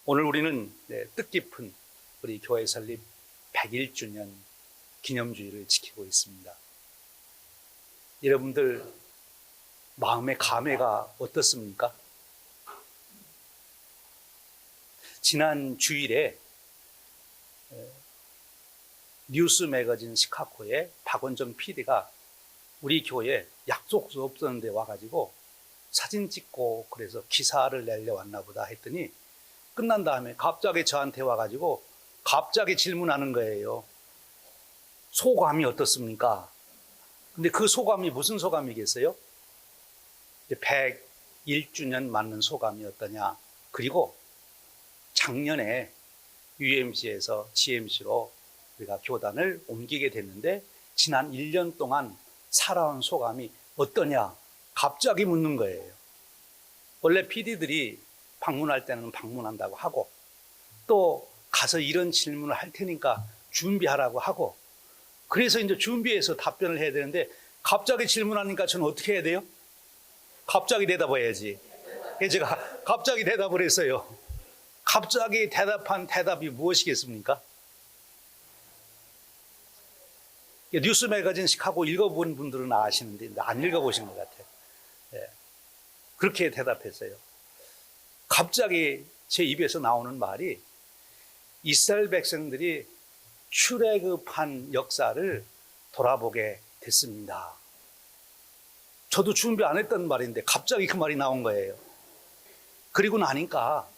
오늘 우리는 뜻깊은 우리 교회 설립 101주년 기념주일을 지키고 있습니다. 여러분들 마음의 감회가 어떻습니까? 지난 주일에 뉴스 매거진 시카고의 박원정 PD가 우리 교회에 약속도 없었는데 와가지고 사진 찍고 그래서 기사를 내려 왔나 보다 했더니 끝난 다음에 갑자기 저한테 와가지고 갑자기 질문하는 거예요. 소감이 어떻습니까? 근데 그 소감이 무슨 소감이겠어요? 101주년 맞는 소감이 어떠냐. 그리고 작년에 UMC에서 GMC로 우리가 교단을 옮기게 됐는데 지난 1년 동안 살아온 소감이 어떠냐. 갑자기 묻는 거예요. 원래 PD들이 방문할 때는 방문한다고 하고 또 가서 이런 질문을 할 테니까 준비하라고 하고 그래서 이제 준비해서 답변을 해야 되는데 갑자기 질문하니까 저는 어떻게 해야 돼요? 갑자기 대답해야지. 제가 갑자기 대답을 했어요. 갑자기 대답한 대답이 무엇이겠습니까? 뉴스 매거진 시카고 읽어본 분들은 아시는데 안 읽어보신 것 같아요. 그렇게 대답했어요. 갑자기 제 입에서 나오는 말이 이스라엘 백성들이 출애굽한 역사를 돌아보게 됐습니다. 저도 준비 안 했던 말인데 갑자기 그 말이 나온 거예요. 그리고 나니까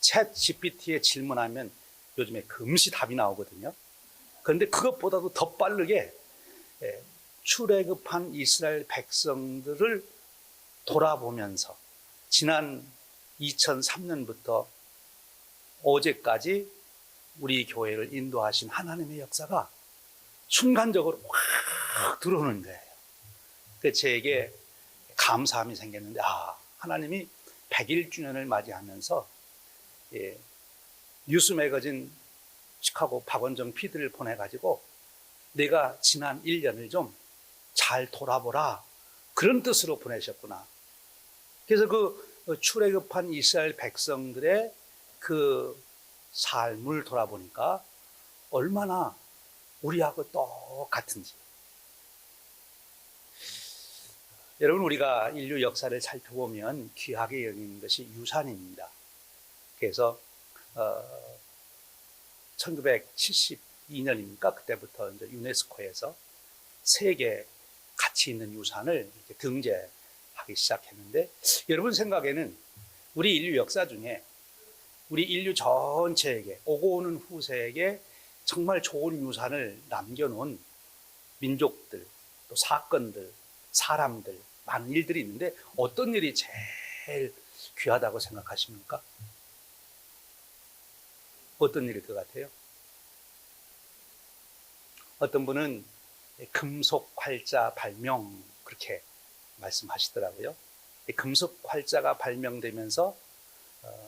챗 GPT에 질문하면 요즘에 금시 답이 나오거든요. 그런데 그것보다도 더 빠르게 출애굽한 이스라엘 백성들을 돌아보면서 지난 2003년부터 어제까지 우리 교회를 인도하신 하나님의 역사가 순간적으로 확 들어오는 거예요. 그래서 제게 감사함이 생겼는데 하나님이 101주년을 맞이하면서 뉴스 매거진 시카고 박원정 PD를 보내가지고 내가 지난 1년을 좀 잘 돌아보라 그런 뜻으로 보내셨구나. 그래서 그 출애굽한 이스라엘 백성들의 그 삶을 돌아보니까 얼마나 우리하고 똑같은지. 여러분, 우리가 인류 역사를 살펴보면 귀하게 여기는 것이 유산입니다. 그래서 1972년입니까? 그때부터 이제 유네스코에서 세계 가치 있는 유산을 이렇게 등재하기 시작했는데, 여러분 생각에는 우리 인류 역사 중에 우리 인류 전체에게 오고 오는 후세에게 정말 좋은 유산을 남겨놓은 민족들, 또 사건들, 사람들, 많은 일들이 있는데 어떤 일이 제일 귀하다고 생각하십니까? 어떤 일일 것 같아요? 어떤 분은 금속 활자 발명 그렇게 말씀하시더라고요. 금속 활자가 발명되면서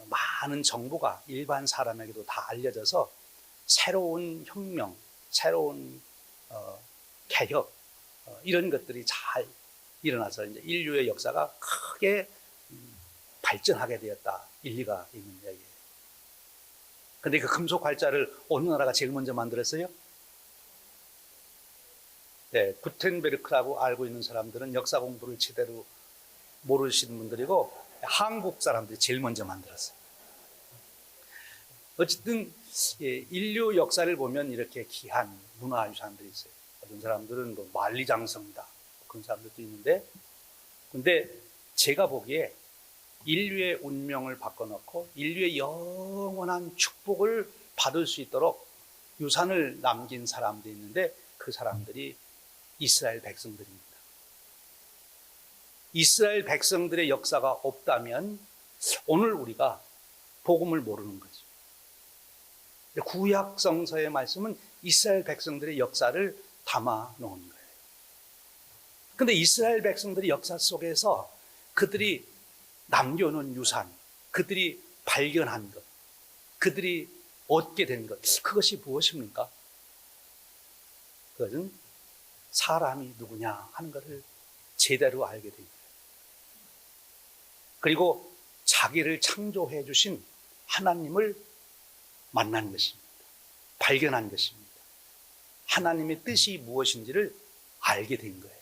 많은 정보가 일반 사람에게도 다 알려져서 새로운 혁명, 새로운 개혁 이런 것들이 잘 일어나서 이제 인류의 역사가 크게 발전하게 되었다. 일리가 있는 이야기예요. 근데 그 금속 활자를 어느 나라가 제일 먼저 만들었어요? 구텐베르크라고 알고 있는 사람들은 역사 공부를 제대로 모르시는 분들이고 한국 사람들이 제일 먼저 만들었어요. 어쨌든 인류 역사를 보면 이렇게 귀한 문화유산들이 있어요. 어떤 사람들은 뭐 만리장성이다 그런 사람들도 있는데, 근데 제가 보기에 인류의 운명을 바꿔놓고 인류의 영원한 축복을 받을 수 있도록 유산을 남긴 사람들이 있는데 그 사람들이 이스라엘 백성들입니다. 이스라엘 백성들의 역사가 없다면 오늘 우리가 복음을 모르는 거죠. 구약 성서의 말씀은 이스라엘 백성들의 역사를 담아 놓은 거예요. 그런데 이스라엘 백성들의 역사 속에서 그들이 남겨놓은 유산, 그들이 발견한 것, 그들이 얻게 된 것, 그것이 무엇입니까? 그것은 사람이 누구냐 하는 것을 제대로 알게 됩니다. 그리고 자기를 창조해 주신 하나님을 만난 것입니다. 발견한 것입니다. 하나님의 뜻이 무엇인지를 알게 된 거예요.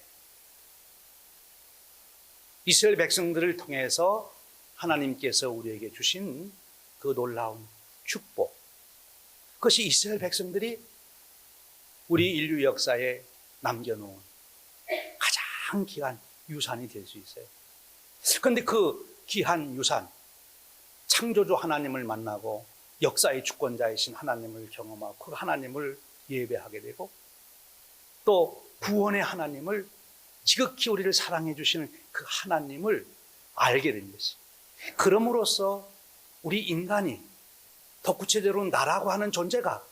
이스라엘 백성들을 통해서 하나님께서 우리에게 주신 그 놀라운 축복, 그것이 이스라엘 백성들이 우리 인류 역사에 남겨놓은 가장 귀한 유산이 될 수 있어요. 그런데 그 귀한 유산, 창조주 하나님을 만나고 역사의 주권자이신 하나님을 경험하고 그 하나님을 예배하게 되고 또 구원의 하나님을, 지극히 우리를 사랑해 주시는 그 하나님을 알게 된 것이, 그럼으로써 우리 인간이, 더 구체적으로 나라고 하는 존재가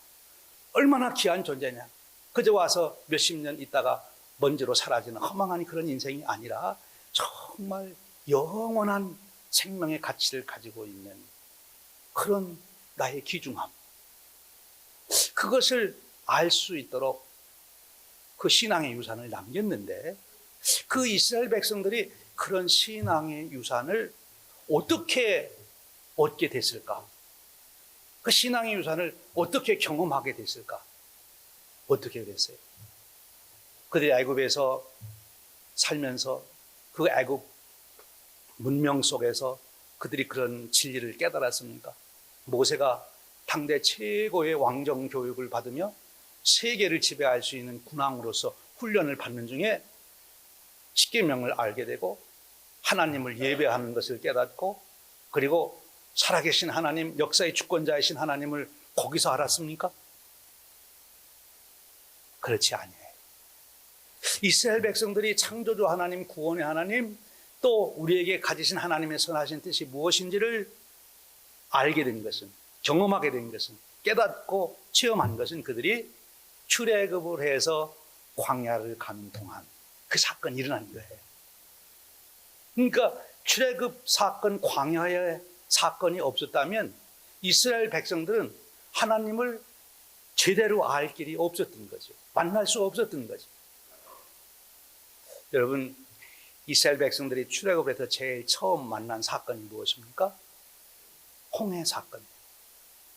얼마나 귀한 존재냐, 그저 와서 몇십 년 있다가 먼지로 사라지는 허망한 그런 인생이 아니라 정말 영원한 생명의 가치를 가지고 있는 그런 나의 귀중함, 그것을 알 수 있도록 그 신앙의 유산을 남겼는데, 그 이스라엘 백성들이 그런 신앙의 유산을 어떻게 얻게 됐을까? 그 신앙의 유산을 어떻게 경험하게 됐을까? 어떻게 됐어요? 그들이 애굽에서 살면서 그 애굽 문명 속에서 그들이 그런 진리를 깨달았습니까? 모세가 당대 최고의 왕정 교육을 받으며 세계를 지배할 수 있는 군왕으로서 훈련을 받는 중에 십계명을 알게 되고 하나님을 예배하는 것을 깨닫고, 그리고 살아계신 하나님, 역사의 주권자이신 하나님을 거기서 알았습니까? 그렇지 아니에요. 이스라엘 백성들이 창조주 하나님, 구원의 하나님, 또 우리에게 가지신 하나님의 선하신 뜻이 무엇인지를 알게 된 것은, 경험하게 된 것은, 깨닫고 체험한 것은 그들이 출애굽을 해서 광야를 가는 동안 그 사건이 일어난 거예요. 그러니까 출애굽 사건, 광야의 사건이 없었다면 이스라엘 백성들은 하나님을 제대로 알 길이 없었던 거죠. 만날 수 없었던 거죠. 여러분, 이스라엘 백성들이 출애굽에서 제일 처음 만난 사건이 무엇입니까? 홍해 사건.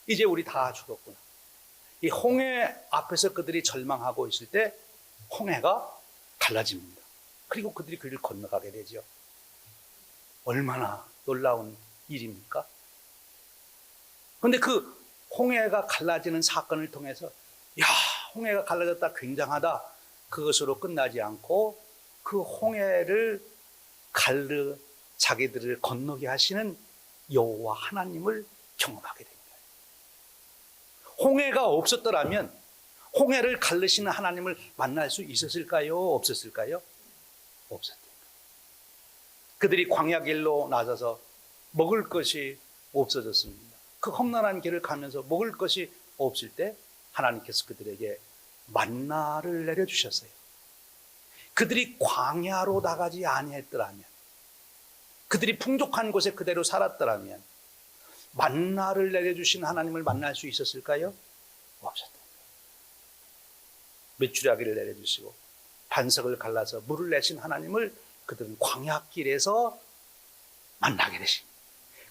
이제 우리 다 죽었구나. 이 홍해 앞에서 그들이 절망하고 있을 때 홍해가 갈라집니다. 그리고 그들이 그를 건너가게 되죠. 얼마나 놀라운 일입니까? 그런데 그 홍해가 갈라지는 사건을 통해서, 야, 홍해가 갈라졌다, 굉장하다, 그것으로 끝나지 않고 그 홍해를 자기들을 건너게 하시는 여호와 하나님을 경험하게 됩니다. 홍해가 없었더라면 홍해를 갈르시는 하나님을 만날 수 있었을까요? 없었을까요? 없었던 거예요. 그들이 광야길로 나서서 먹을 것이 없어졌습니다. 그 험난한 길을 가면서 먹을 것이 없을 때 하나님께서 그들에게 만나를 내려주셨어요. 그들이 광야로 나가지 아니했더라면, 그들이 풍족한 곳에 그대로 살았더라면 만나를 내려주신 하나님을 만날 수 있었을까요? 없었던 거예요. 메추라기를 내려주시고 반석을 갈라서 물을 내신 하나님을 그들은 광야길에서 만나게 되십니다.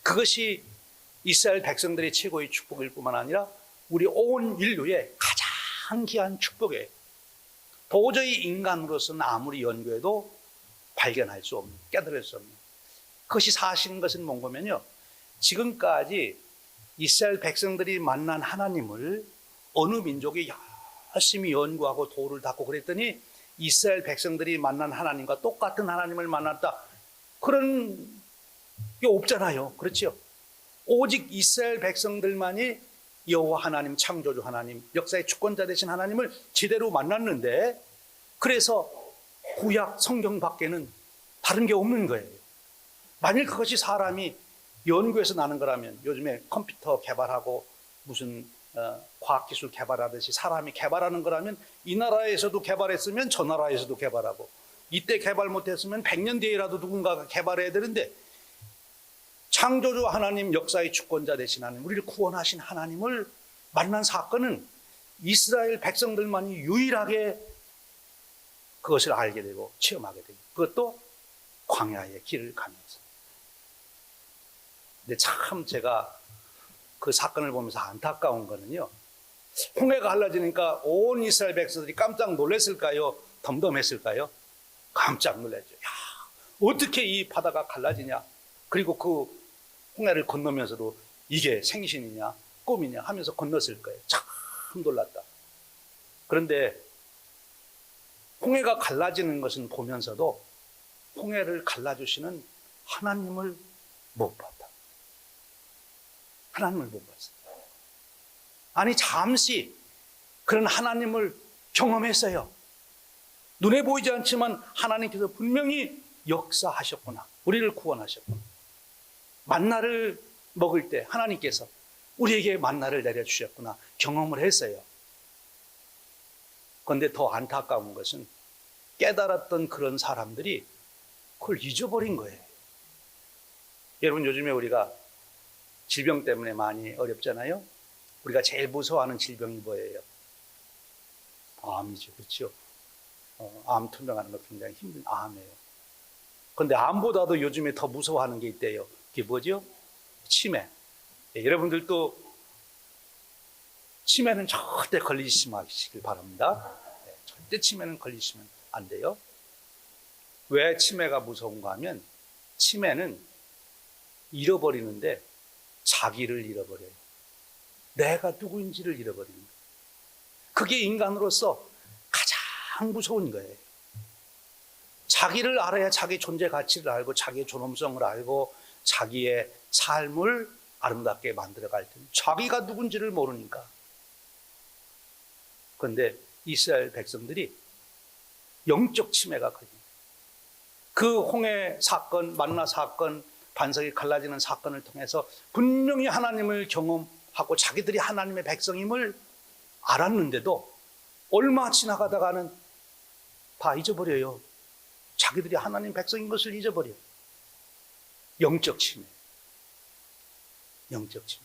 그것이 이스라엘 백성들의 최고의 축복일 뿐만 아니라 우리 온 인류의 가장 귀한 축복이에요. 도저히 인간으로서는 아무리 연구해도 발견할 수 없는, 깨달을 수 없는, 그것이 사실인 것은 뭔가면요, 지금까지 이스라엘 백성들이 만난 하나님을 어느 민족이 열심히 연구하고 돌을 닦고 그랬더니 이스라엘 백성들이 만난 하나님과 똑같은 하나님을 만났다, 그런 게 없잖아요. 그렇죠? 오직 이스라엘 백성들만이 여호와 하나님, 창조주 하나님, 역사의 주권자 되신 하나님을 제대로 만났는데, 그래서 구약 성경 밖에는 다른 게 없는 거예요. 만일 그것이 사람이 연구해서 나는 거라면, 요즘에 컴퓨터 개발하고 무슨 과학기술 개발하듯이 사람이 개발하는 거라면 이 나라에서도 개발했으면 저 나라에서도 개발하고, 이때 개발 못했으면 100년 뒤에라도 누군가가 개발해야 되는데, 창조주 하나님, 역사의 주권자 되신 하나님, 우리를 구원하신 하나님을 만난 사건은 이스라엘 백성들만이 유일하게 그것을 알게 되고 체험하게 되고, 그것도 광야의 길을 가면서. 근데 참 제가 그 사건을 보면서 안타까운 거는요, 홍해가 갈라지니까 온 이스라엘 백성들이 깜짝 놀랐을까요? 덤덤했을까요? 깜짝 놀랐죠. 야, 어떻게 이 바다가 갈라지냐? 그리고 그 홍해를 건너면서도 이게 생신이냐 꿈이냐 하면서 건넜을 거예요. 참 놀랐다. 그런데 홍해가 갈라지는 것은 보면서도 홍해를 갈라주시는 하나님을 못 봤다. 하나님을 못 봤어요. 아니, 잠시 그런 하나님을 경험했어요. 눈에 보이지 않지만 하나님께서 분명히 역사하셨구나. 우리를 구원하셨구나. 만나를 먹을 때 하나님께서 우리에게 만나를 내려주셨구나. 경험을 했어요. 그런데 더 안타까운 것은 깨달았던 그런 사람들이 그걸 잊어버린 거예요. 여러분, 요즘에 우리가 질병 때문에 많이 어렵잖아요. 우리가 제일 무서워하는 질병이 뭐예요? 암이죠. 그렇죠? 암 투명하는 거 굉장히 힘든 암이에요. 그런데 암보다도 요즘에 더 무서워하는 게 있대요. 그게 뭐죠? 치매. 네, 여러분들도 치매는 절대 걸리지 마시길 바랍니다. 네, 절대 치매는 걸리시면 안 돼요. 왜 치매가 무서운가 하면 치매는 잃어버리는데 자기를 잃어버려요. 내가 누구인지를 잃어버립니다. 그게 인간으로서 가장 무서운 거예요. 자기를 알아야 자기 존재 가치를 알고 자기의 존엄성을 알고 자기의 삶을 아름답게 만들어갈 텐데 자기가 누군지를 모르니까. 그런데 이스라엘 백성들이 영적 치매가 걸립니다. 그 홍해 사건, 만나 사건, 반석이 갈라지는 사건을 통해서 분명히 하나님을 경험하고 자기들이 하나님의 백성임을 알았는데도 얼마 지나가다가는 다 잊어버려요. 자기들이 하나님 백성인 것을 잊어버려요. 영적 치매. 영적 치매.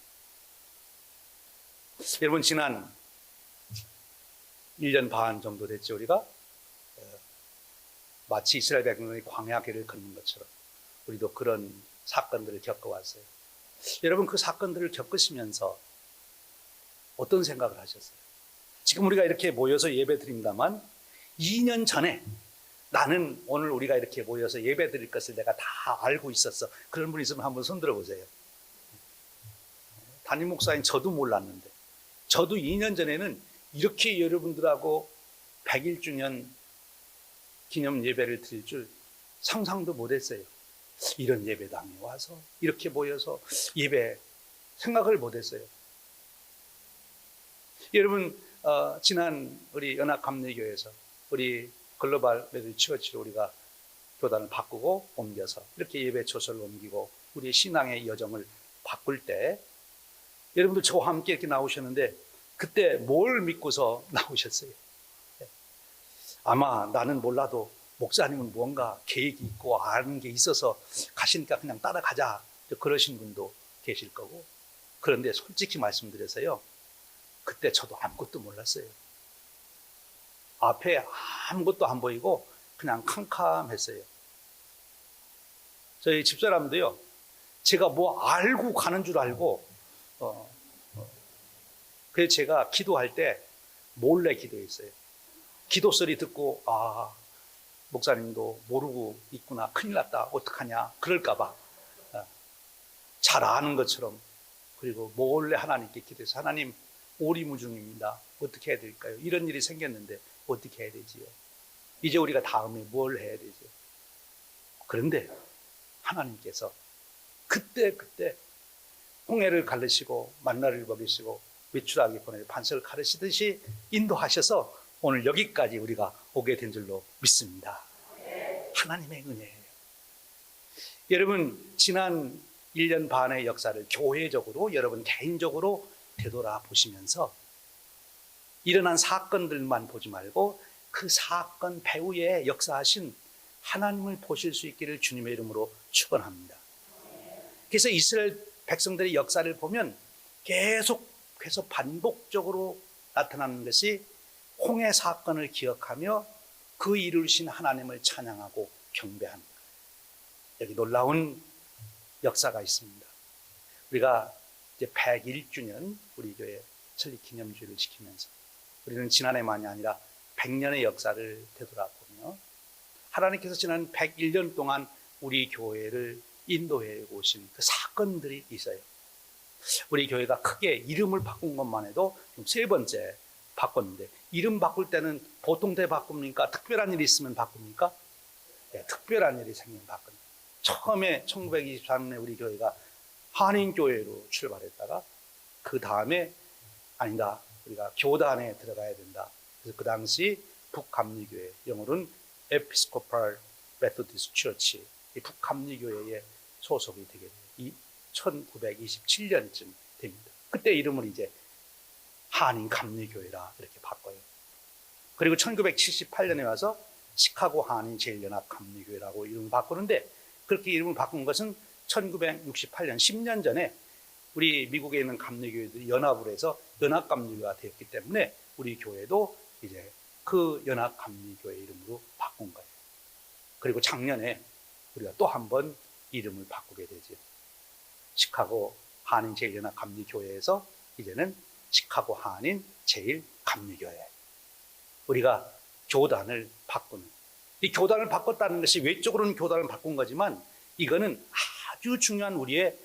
여러분, 지난 1년 반 정도 됐죠, 우리가? 마치 이스라엘 백성이 광야길을 걷는 것처럼 우리도 그런 사건들을 겪어왔어요. 여러분, 그 사건들을 겪으시면서 어떤 생각을 하셨어요? 지금 우리가 이렇게 모여서 예배 드립니다만 2년 전에 나는 오늘 우리가 이렇게 모여서 예배 드릴 것을 내가 다 알고 있었어. 그런 분 있으면 한번 손 들어보세요. 담임 목사인 저도 몰랐는데, 저도 2년 전에는 이렇게 여러분들하고 100일주년 기념 예배를 드릴 줄 상상도 못했어요. 이런 예배당에 와서 이렇게 모여서 예배 생각을 못했어요. 여러분, 지난 우리 연합감리교회에서 우리 글로벌 메들 처치로 우리가 교단을 바꾸고 옮겨서 이렇게 예배 초소를 옮기고 우리의 신앙의 여정을 바꿀 때 여러분들 저와 함께 이렇게 나오셨는데 그때 뭘 믿고서 나오셨어요? 아마 나는 몰라도 목사님은 뭔가 계획이 있고 아는 게 있어서 가시니까 그냥 따라가자 그러신 분도 계실 거고. 그런데 솔직히 말씀드려서요, 그때 저도 아무것도 몰랐어요. 앞에 아무것도 안 보이고 그냥 캄캄했어요. 저희 집사람도요, 제가 뭐 알고 가는 줄 알고 그래서 제가 기도할 때 몰래 기도했어요. 기도 소리 듣고 목사님도 모르고 있구나, 큰일 났다, 어떡하냐 그럴까봐 잘 아는 것처럼, 그리고 몰래 하나님께 기도해서 하나님 오리무중입니다, 어떻게 해야 될까요? 이런 일이 생겼는데 어떻게 해야 되지요? 이제 우리가 다음에 뭘 해야 되죠? 그런데 하나님께서 그때 홍해를 가르시고 만나를 먹이시고 외출하기 보내 반석을 가르시듯이 인도하셔서 오늘 여기까지 우리가 오게 된 줄로 믿습니다. 하나님의 은혜예요. 여러분, 지난 1년 반의 역사를 교회적으로 여러분 개인적으로 되돌아보시면서 일어난 사건들만 보지 말고 그 사건 배후에 역사하신 하나님을 보실 수 있기를 주님의 이름으로 축원합니다. 그래서 이스라엘 백성들의 역사를 보면 계속해서 반복적으로 나타나는 것이 홍해 사건을 기억하며 그 이루신 하나님을 찬양하고 경배하는 거예요. 여기 놀라운 역사가 있습니다. 우리가 이제 101주년 우리 교회 설립 기념주일을 지키면서 우리는 지난해만이 아니라 100년의 역사를 되돌아보며 하나님께서 지난 101년 동안 우리 교회를 인도해 오신 그 사건들이 있어요. 우리 교회가 크게 이름을 바꾼 것만 해도 세 번째 바꿨는데, 이름 바꿀 때는 보통 때 바꿉니까? 특별한 일이 있으면 바꿉니까? 네, 특별한 일이 생기면 바꿉니다. 처음에 1923년에 우리 교회가 한인교회로 출발했다가 그 다음에 아니다, 우리가 교단에 들어가야 된다. 그래서 그 당시 북감리교회, 영어로는 에피스코팔 메소디스트 처치, 이 북감리교회에 소속이 되게 돼요. 이 1927년쯤 됩니다. 그때 이름을 이제 한인감리교회라 이렇게 바꿔요. 그리고 1978년에 와서 시카고 한인제일연합감리교회라고 이름을 바꾸는데, 그렇게 이름을 바꾼 것은 1968년 10년 전에 우리 미국에 있는 감리교회들이 연합을 해서 연합감리교회가 되었기 때문에 우리 교회도 이제 그 연합감리교회 이름으로 바꾼 거예요. 그리고 작년에 우리가 또 한 번 이름을 바꾸게 되죠. 시카고 한인제일연합감리교회에서 이제는 시카고 한인제일감리교회. 우리가 교단을 바꾸는, 이 교단을 바꿨다는 것이 외적으로는 교단을 바꾼 거지만 이거는 아주 중요한 우리의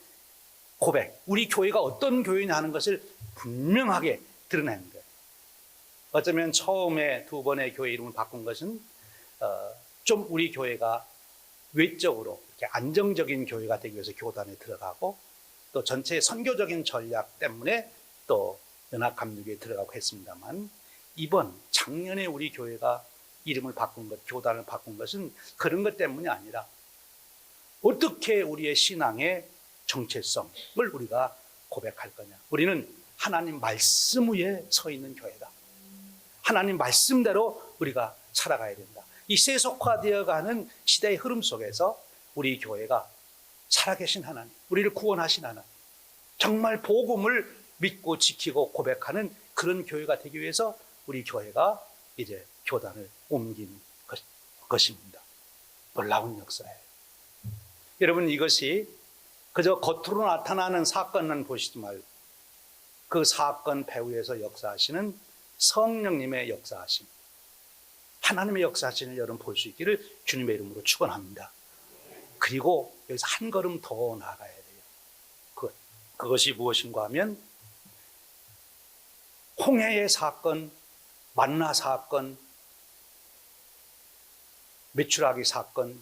고백, 우리 교회가 어떤 교회냐 하는 것을 분명하게 드러내는 거예요. 어쩌면 처음에 두 번의 교회 이름을 바꾼 것은 좀 우리 교회가 외적으로 이렇게 안정적인 교회가 되기 위해서 교단에 들어가고, 또 전체 선교적인 전략 때문에 또 연합감리교회에 들어가고 했습니다만, 이번 작년에 우리 교회가 이름을 바꾼 것, 교단을 바꾼 것은 그런 것 때문이 아니라 어떻게 우리의 신앙의 정체성을 우리가 고백할 거냐. 우리는 하나님 말씀 위에 서 있는 교회다. 하나님 말씀대로 우리가 살아가야 된다. 이 세속화되어가는 시대의 흐름 속에서 우리 교회가 살아계신 하나님, 우리를 구원하신 하나님, 정말 복음을 믿고 지키고 고백하는 그런 교회가 되기 위해서 우리 교회가 이제 교단을 옮긴 것입니다. 놀라운 역사예요. 여러분, 이것이 그저 겉으로 나타나는 사건만 보시지 말고 그 사건 배후에서 역사하시는 성령님의 역사하심, 하나님의 역사하심을 여러분 볼 수 있기를 주님의 이름으로 축원합니다. 그리고 여기서 한 걸음 더 나아가야 돼요. 그것이 무엇인가 하면 홍해의 사건, 만나 사건, 메추라기 사건,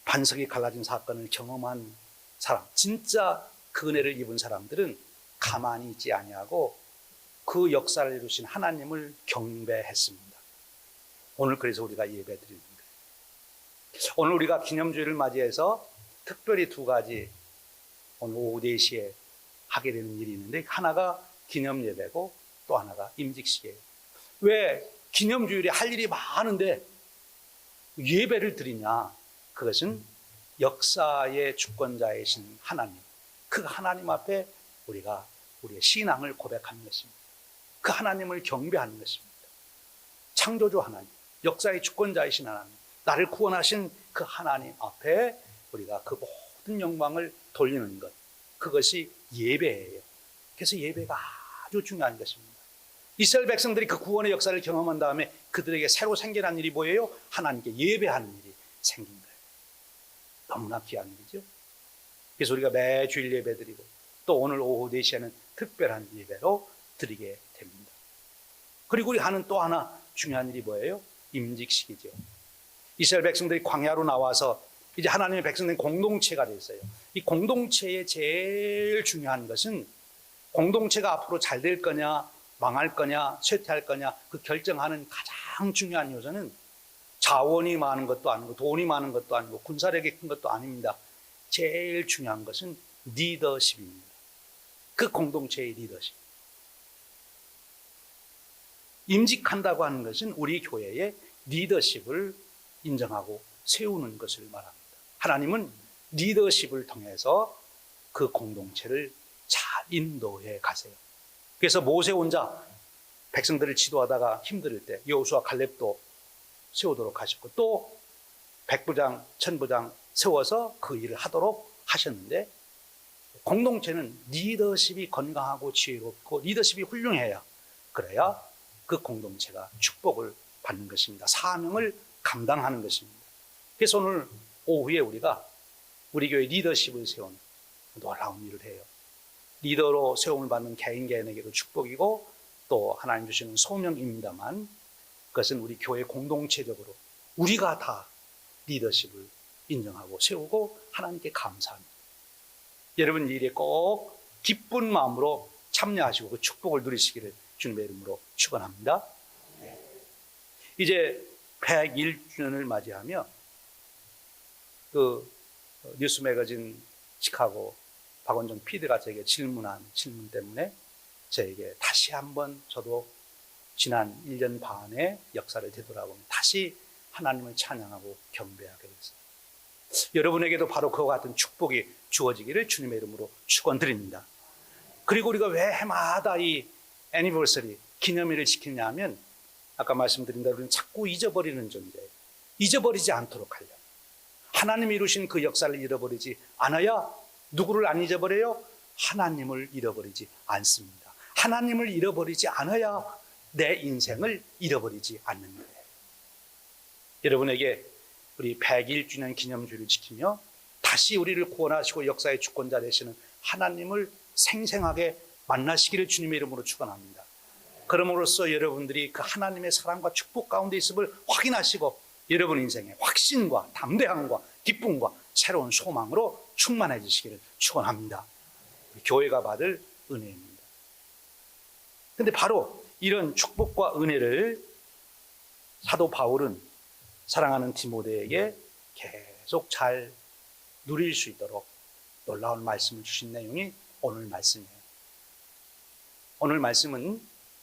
반석이 갈라진 사건을 경험한 사람, 진짜 그 은혜를 입은 사람들은 가만히 있지 아니하고 그 역사를 이루신 하나님을 경배했습니다. 오늘 그래서 우리가 예배드리는 거예요. 오늘 우리가 기념주일을 맞이해서 특별히 두 가지 오늘 오후 4시에 하게 되는 일이 있는데, 하나가 기념예배고 또 하나가 임직식이에요. 왜 기념주일에 할 일이 많은데 예배를 드리냐? 그것은 역사의 주권자이신 하나님, 그 하나님 앞에 우리가 우리의 신앙을 고백하는 것입니다. 그 하나님을 경배하는 것입니다. 창조주 하나님, 역사의 주권자이신 하나님, 나를 구원하신 그 하나님 앞에 우리가 그 모든 영광을 돌리는 것, 그것이 예배예요. 그래서 예배가 아주 중요한 것입니다. 이스라엘 백성들이 그 구원의 역사를 경험한 다음에 그들에게 새로 생겨난 일이 뭐예요? 하나님께 예배하는 일이 생긴 거예요. 너무나 귀한 일이죠. 그래서 우리가 매주일 예배 드리고 또 오늘 오후 4시에는 특별한 예배로 드리게 됩니다. 그리고 우리 하는 또 하나 중요한 일이 뭐예요? 임직식이죠. 이스라엘 백성들이 광야로 나와서 이제 하나님의 백성된 공동체가 됐어요. 이 공동체의 제일 중요한 것은 공동체가 앞으로 잘 될 거냐 망할 거냐 쇠퇴할 거냐 그 결정하는 가장 중요한 요소는 자원이 많은 것도 아니고 돈이 많은 것도 아니고 군사력이 큰 것도 아닙니다. 제일 중요한 것은 리더십입니다. 그 공동체의 리더십. 임직한다고 하는 것은 우리 교회의 리더십을 인정하고 세우는 것을 말합니다. 하나님은 리더십을 통해서 그 공동체를 잘 인도해 가세요. 그래서 모세 혼자 백성들을 지도하다가 힘들 때 여호수아 갈렙도 세우도록 하셨고 또 백부장, 천부장 세워서 그 일을 하도록 하셨는데 공동체는 리더십이 건강하고 지혜롭고 리더십이 훌륭해야, 그래야 그 공동체가 축복을 받는 것입니다. 사명을 감당하는 것입니다. 그래서 오늘 오후에 우리가 우리 교회 리더십을 세우는 놀라운 일을 해요. 리더로 세움을 받는 개인 개인에게도 축복이고 또 하나님 주시는 소명입니다만, 그것은 우리 교회 공동체적으로 우리가 다 리더십을 인정하고 세우고 하나님께 감사합니다. 여러분 이 일에 꼭 기쁜 마음으로 참여하시고 그 축복을 누리시기를 주님의 이름으로 축원합니다. 이제 101주년을 맞이하며 그 뉴스 매거진 시카고 박원정 PD가 저에게 질문한 질문 때문에 저에게 다시 한번 저도 지난 1년 반의 역사를 되돌아보며 다시 하나님을 찬양하고 경배하게 됐어요. 여러분에게도 바로 그와 같은 축복이 주어지기를 주님의 이름으로 축원드립니다. 그리고 우리가 왜 해마다 이 애니버서리 기념일을 지키냐 하면 아까 말씀드린 대로 우리는 자꾸 잊어버리는 존재예요. 잊어버리지 않도록 하려. 하나님이 이루신 그 역사를 잃어버리지 않아야 누구를 안 잊어버려요? 하나님을 잃어버리지 않습니다. 하나님을 잃어버리지 않아야 내 인생을 잃어버리지 않는 거예요. 여러분에게 우리 101주년 기념주를 지키며 다시 우리를 구원하시고 역사의 주권자 되시는 하나님을 생생하게 만나시기를 주님의 이름으로 축원합니다. 그럼으로써 여러분들이 그 하나님의 사랑과 축복 가운데 있음을 확인하시고 여러분 인생의 확신과 담대함과 기쁨과 새로운 소망으로 충만해지시기를 축원합니다. 교회가 받을 은혜입니다. 그런데 바로 이런 축복과 은혜를 사도 바울은 사랑하는 디모데에게 계속 잘 누릴 수 있도록 놀라운 말씀을 주신 내용이 오늘 말씀이에요. 오늘 말씀은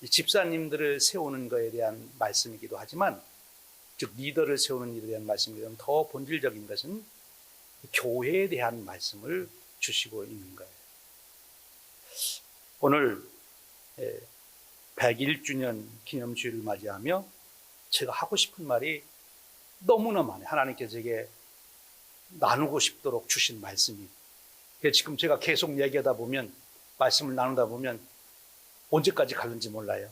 집사님들을 세우는 것에 대한 말씀이기도 하지만, 즉 리더를 세우는 일에 대한 말씀이기도 하면 더 본질적인 것은 교회에 대한 말씀을 주시고 있는 거예요. 오늘 101주년 기념주일을 맞이하며 제가 하고 싶은 말이 너무나 많아요. 하나님께서 제게 나누고 싶도록 주신 말씀이. 지금 제가 계속 얘기하다 보면, 말씀을 나누다 보면 언제까지 갈는지 몰라요.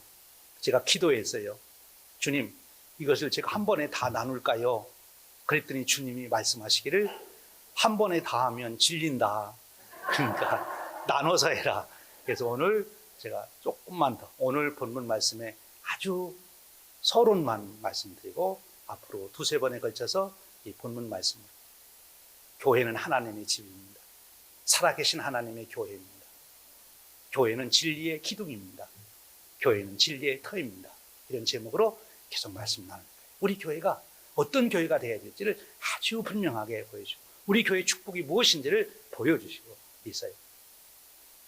제가 기도했어요. 주님, 이것을 제가 한 번에 다 나눌까요? 그랬더니 주님이 말씀하시기를 한 번에 다 하면 질린다. 그러니까 나눠서 해라. 그래서 오늘 제가 조금만 더, 오늘 본문 말씀에 아주 서론만 말씀드리고 앞으로 두세 번에 걸쳐서 이 본문 말씀을, 교회는 하나님의 집입니다. 살아계신 하나님의 교회입니다. 교회는 진리의 기둥입니다. 교회는 진리의 터입니다. 이런 제목으로 계속 말씀 나눌 거예요. 우리 교회가 어떤 교회가 되어야 될지를 아주 분명하게 보여주고 우리 교회의 축복이 무엇인지를 보여주시고 있어요.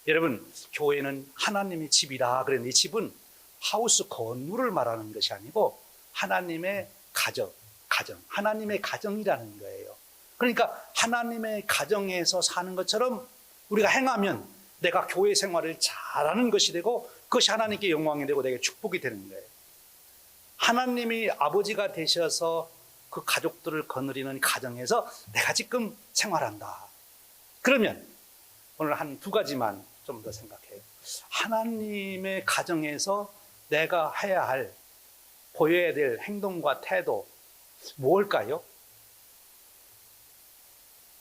여러분, 교회는 하나님의 집이라 그랬는데 이 집은 하우스 건물을 말하는 것이 아니고 하나님의 가정, 하나님의 가정이라는 거예요. 그러니까 하나님의 가정에서 사는 것처럼 우리가 행하면 내가 교회 생활을 잘하는 것이 되고 그것이 하나님께 영광이 되고 내게 축복이 되는 거예요. 하나님이 아버지가 되셔서 그 가족들을 거느리는 가정에서 내가 지금 생활한다. 그러면 오늘 한 두 가지만 좀 더 생각해요. 하나님의 가정에서 내가 해야 할, 보여야 될 행동과 태도 뭘까요?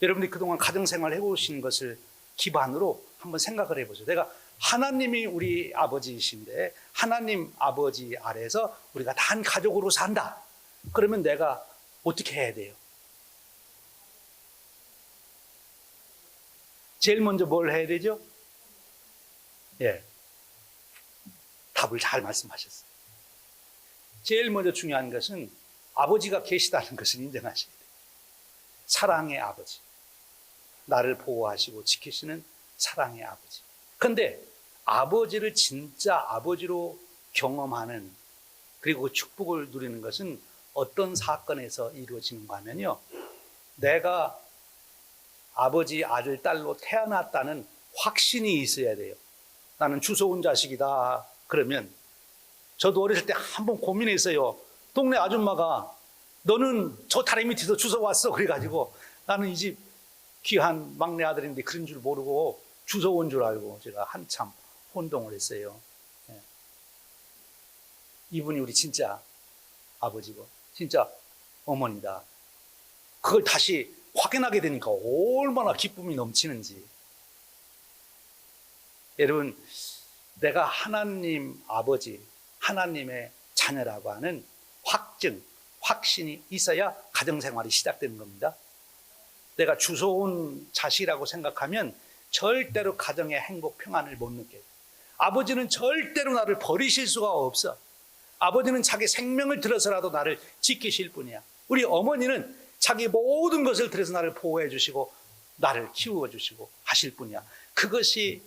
여러분들이 그동안 가정생활 해오신 것을 기반으로 한번 생각을 해보세요. 내가 하나님이 우리 아버지이신데 하나님 아버지 아래에서 우리가 다 한 가족으로 산다. 그러면 내가 어떻게 해야 돼요? 제일 먼저 뭘 해야 되죠? 답을 잘 말씀하셨어요. 제일 먼저 중요한 것은 아버지가 계시다는 것을 인정하셔야 돼요. 사랑의 아버지, 나를 보호하시고 지키시는 사랑의 아버지. 그런데 아버지를 진짜 아버지로 경험하는, 그리고 그 축복을 누리는 것은 어떤 사건에서 이루어지는가 하면요, 내가 아버지 아들 딸로 태어났다는 확신이 있어야 돼요. 나는 주워온 자식이다. 그러면 저도 어렸을 때 한번 고민했어요. 동네 아줌마가 너는 저 다리 밑에서 주워왔어. 그래가지고 나는 이 집 귀한 막내 아들인데 그런 줄 모르고 주워 온 줄 알고 제가 한참 혼동을 했어요. 예. 이분이 우리 진짜 아버지고 진짜 어머니다. 그걸 다시 확인하게 되니까 얼마나 기쁨이 넘치는지. 여러분, 내가 하나님 아버지, 하나님의 자녀라고 하는 확증, 확신이 있어야 가정생활이 시작되는 겁니다. 내가 주워온 자식이라고 생각하면 절대로 가정의 행복, 평안을 못 느껴요. 아버지는 절대로 나를 버리실 수가 없어. 아버지는 자기 생명을 들어서라도 나를 지키실 분이야. 우리 어머니는 자기 모든 것을 들여서 나를 보호해 주시고 나를 키워 주시고 하실 분이야. 그것이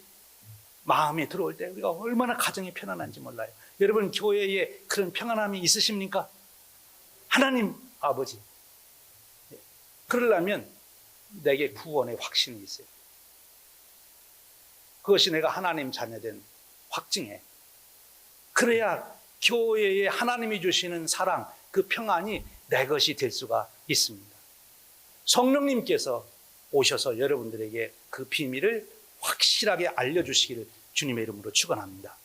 마음에 들어올 때 우리가 얼마나 가정이 편안한지 몰라요. 여러분, 교회에 그런 평안함이 있으십니까? 하나님 아버지, 그러려면 내게 구원의 확신이 있어요. 그것이 내가 하나님 자녀된 확증이에요. 그래야 교회에 하나님이 주시는 사랑, 그 평안이 내 것이 될 수가 있습니다. 성령님께서 오셔서 여러분들에게 그 비밀을 확실하게 알려주시기를 주님의 이름으로 축원합니다.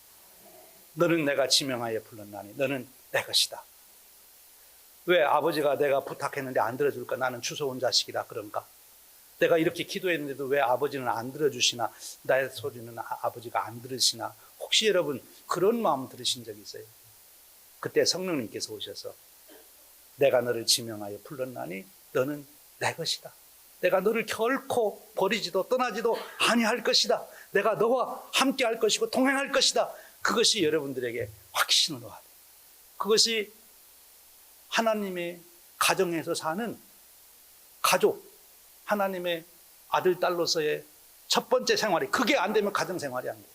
너는 내가 지명하여 불렀나니 너는 내 것이다. 왜 아버지가 내가 부탁했는데 안 들어줄까? 나는 주워온 자식이라 그런가? 내가 이렇게 기도했는데도 왜 아버지는 안 들어주시나? 나의 소리는 아버지가 안 들으시나? 혹시 여러분 그런 마음 들으신 적 있어요? 그때 성령님께서 오셔서 내가 너를 지명하여 불렀나니 너는 내 것이다. 내가 너를 결코 버리지도 떠나지도 아니할 것이다. 내가 너와 함께 할 것이고 동행할 것이다. 그것이 여러분들에게 확신으로 하다. 그것이 하나님의 가정에서 사는 가족, 하나님의 아들, 딸로서의 첫 번째 생활이, 그게 안 되면 가정생활이 안 돼요.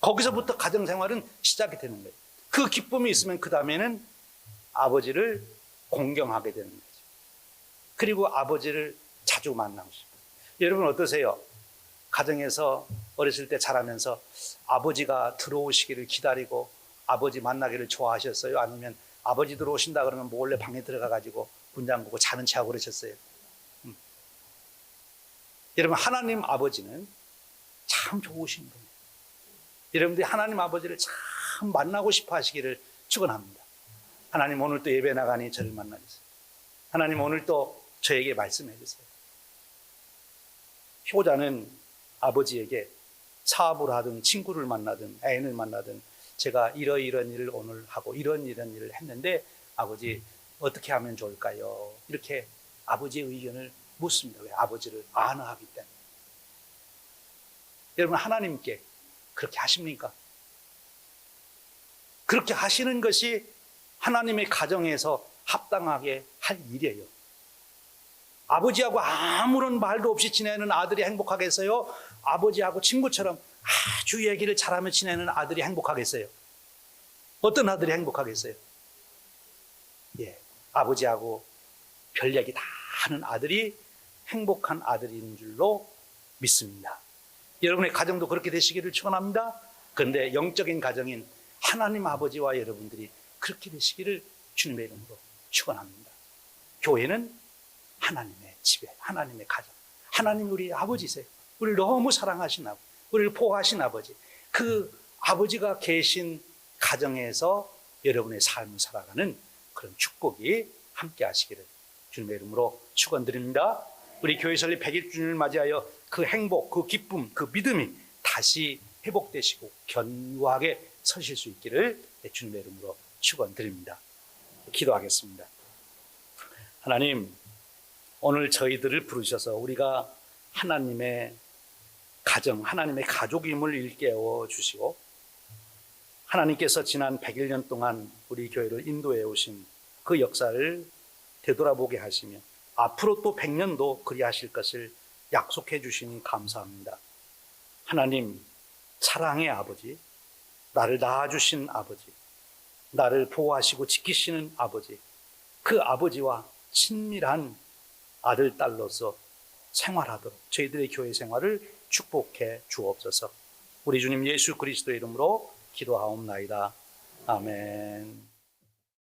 거기서부터 가정생활은 시작이 되는 거예요. 그 기쁨이 있으면 그 다음에는 아버지를 공경하게 되는 거죠. 그리고 아버지를 자주 만나고 싶어요. 여러분 어떠세요? 가정에서 어렸을 때 자라면서 아버지가 들어오시기를 기다리고 아버지 만나기를 좋아하셨어요? 아니면 아버지 들어오신다 그러면 몰래 방에 들어가가지고 문 잠그고 자는 체하고 그러셨어요? 여러분, 하나님 아버지는 참 좋으신 분이에요. 여러분들이 하나님 아버지를 참 만나고 싶어 하시기를 축원합니다. 하나님, 오늘 또 예배 나가니 저를 만나주세요. 하나님, 오늘 또 저에게 말씀해 주세요. 효자는 아버지에게 사업을 하든 친구를 만나든 애인을 만나든 제가 이런 일을 오늘 하고 이런 일을 했는데 아버지 어떻게 하면 좋을까요? 이렇게 아버지의 의견을 묻습니다. 왜? 아버지를 안아하기 때문에. 여러분, 하나님께 그렇게 하십니까? 그렇게 하시는 것이 하나님의 가정에서 합당하게 할 일이에요. 아버지하고 아무런 말도 없이 지내는 아들이 행복하겠어요? 아버지하고 친구처럼 아주 얘기를 잘하며 지내는 아들이 행복하겠어요? 어떤 아들이 행복하겠어요? 예, 아버지하고 별 얘기 다 하는 아들이 행복한 아들인 줄로 믿습니다. 여러분의 가정도 그렇게 되시기를 축원합니다. 그런데 영적인 가정인 하나님 아버지와 여러분들이 그렇게 되시기를 주님의 이름으로 축원합니다. 교회는 하나님의 집에, 하나님의 가정, 하나님 우리 아버지세요. 우리를 너무 사랑하신 아버지, 우리를 보호하신 아버지, 그 아버지가 계신 가정에서 여러분의 삶을 살아가는 그런 축복이 함께 하시기를 주님의 이름으로 축원드립니다. 우리 교회 설립 100일주년을 맞이하여 그 행복, 그 기쁨, 그 믿음이 다시 회복되시고 견고하게 서실 수 있기를 주님의 이름으로 축원드립니다. 기도하겠습니다. 하나님, 오늘 저희들을 부르셔서 우리가 하나님의 가정, 하나님의 가족임을 일깨워 주시고 하나님께서 지난 100일 동안 우리 교회를 인도해 오신 그 역사를 되돌아보게 하시며 앞으로 또 100년도 그리하실 것을 약속해 주시니 감사합니다. 하나님, 사랑의 아버지, 나를 낳아주신 아버지, 나를 보호하시고 지키시는 아버지, 그 아버지와 친밀한 아들, 딸로서 생활하도록 저희들의 교회 생활을 축복해 주옵소서. 우리 주님 예수 그리스도의 이름으로 기도하옵나이다. 아멘.